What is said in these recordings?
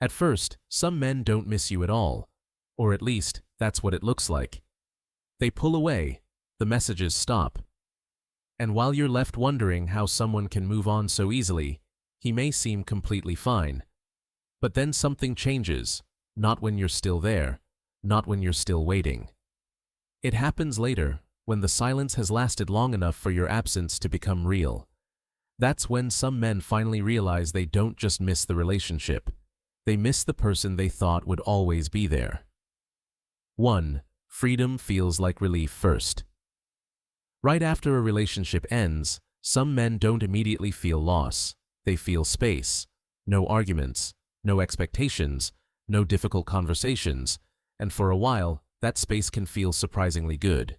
At first, some men don't miss you at all, or at least, that's what it looks like. They pull away, the messages stop. And while you're left wondering how someone can move on so easily, he may seem completely fine. But then something changes, not when you're still there, not when you're still waiting. It happens later, when the silence has lasted long enough for your absence to become real. That's when some men finally realize they don't just miss the relationship, they miss the person they thought would always be there. 1. Freedom feels like relief first. Right after a relationship ends, some men don't immediately feel loss. They feel space, no arguments, no expectations, no difficult conversations, and for a while, that space can feel surprisingly good.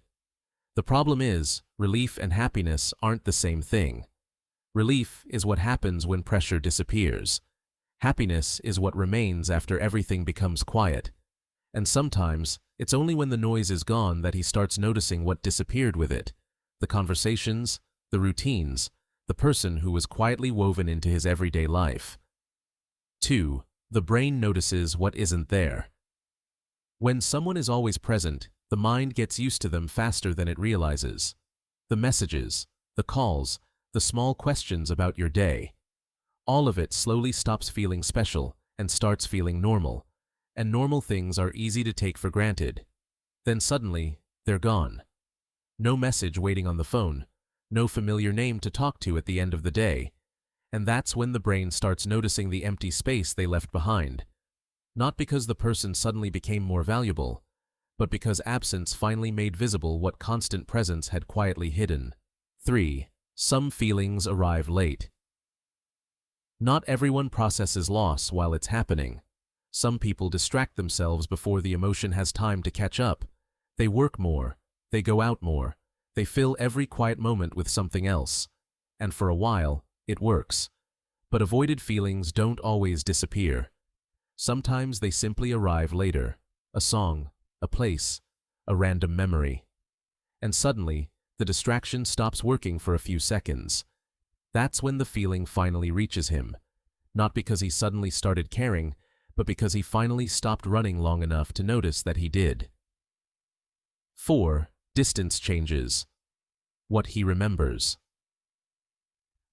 The problem is, relief and happiness aren't the same thing. Relief is what happens when pressure disappears. Happiness is what remains after everything becomes quiet. And sometimes, it's only when the noise is gone that he starts noticing what disappeared with it. The conversations, the routines, the person who was quietly woven into his everyday life. 2. The brain notices what isn't there. When someone is always present, the mind gets used to them faster than it realizes. The messages, the calls, the small questions about your day. All of it slowly stops feeling special and starts feeling normal, and normal things are easy to take for granted. Then suddenly, they're gone. No message waiting on the phone, no familiar name to talk to at the end of the day, and that's when the brain starts noticing the empty space they left behind. Not because the person suddenly became more valuable, but because absence finally made visible what constant presence had quietly hidden. 3. Some feelings arrive late. Not everyone processes loss while it's happening. Some people distract themselves before the emotion has time to catch up. They work more, they go out more, they fill every quiet moment with something else. And for a while, it works. But avoided feelings don't always disappear. Sometimes they simply arrive later. A song, a place, a random memory. And suddenly, the distraction stops working for a few seconds. That's when the feeling finally reaches him. Not because he suddenly started caring, but because he finally stopped running long enough to notice that he did. 4. Distance changes. What he remembers.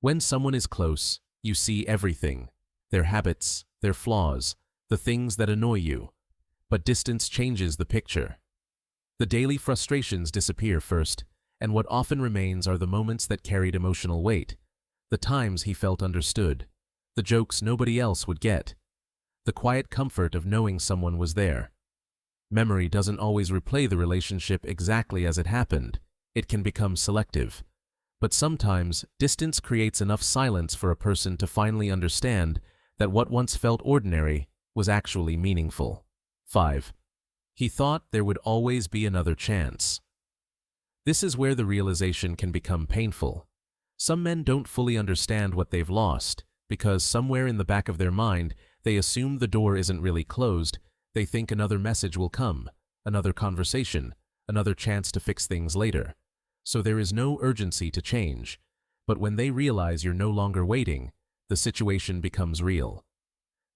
When someone is close, you see everything. Their habits, their flaws, the things that annoy you. But distance changes the picture. The daily frustrations disappear first, and what often remains are the moments that carried emotional weight. The times he felt understood. The jokes nobody else would get. The quiet comfort of knowing someone was there. Memory doesn't always replay the relationship exactly as it happened. It can become selective. But sometimes, distance creates enough silence for a person to finally understand that what once felt ordinary was actually meaningful. 5. He thought there would always be another chance. This is where the realization can become painful. Some men don't fully understand what they've lost, because somewhere in the back of their mind, they assume the door isn't really closed. They think another message will come, another conversation, another chance to fix things later. So there is no urgency to change. But when they realize you're no longer waiting, the situation becomes real.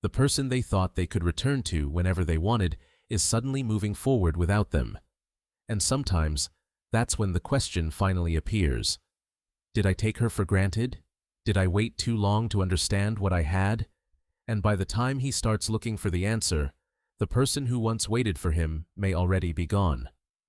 The person they thought they could return to whenever they wanted is suddenly moving forward without them. And sometimes, that's when the question finally appears. Did I take her for granted? Did I wait too long to understand what I had? And by the time he starts looking for the answer, the person who once waited for him may already be gone.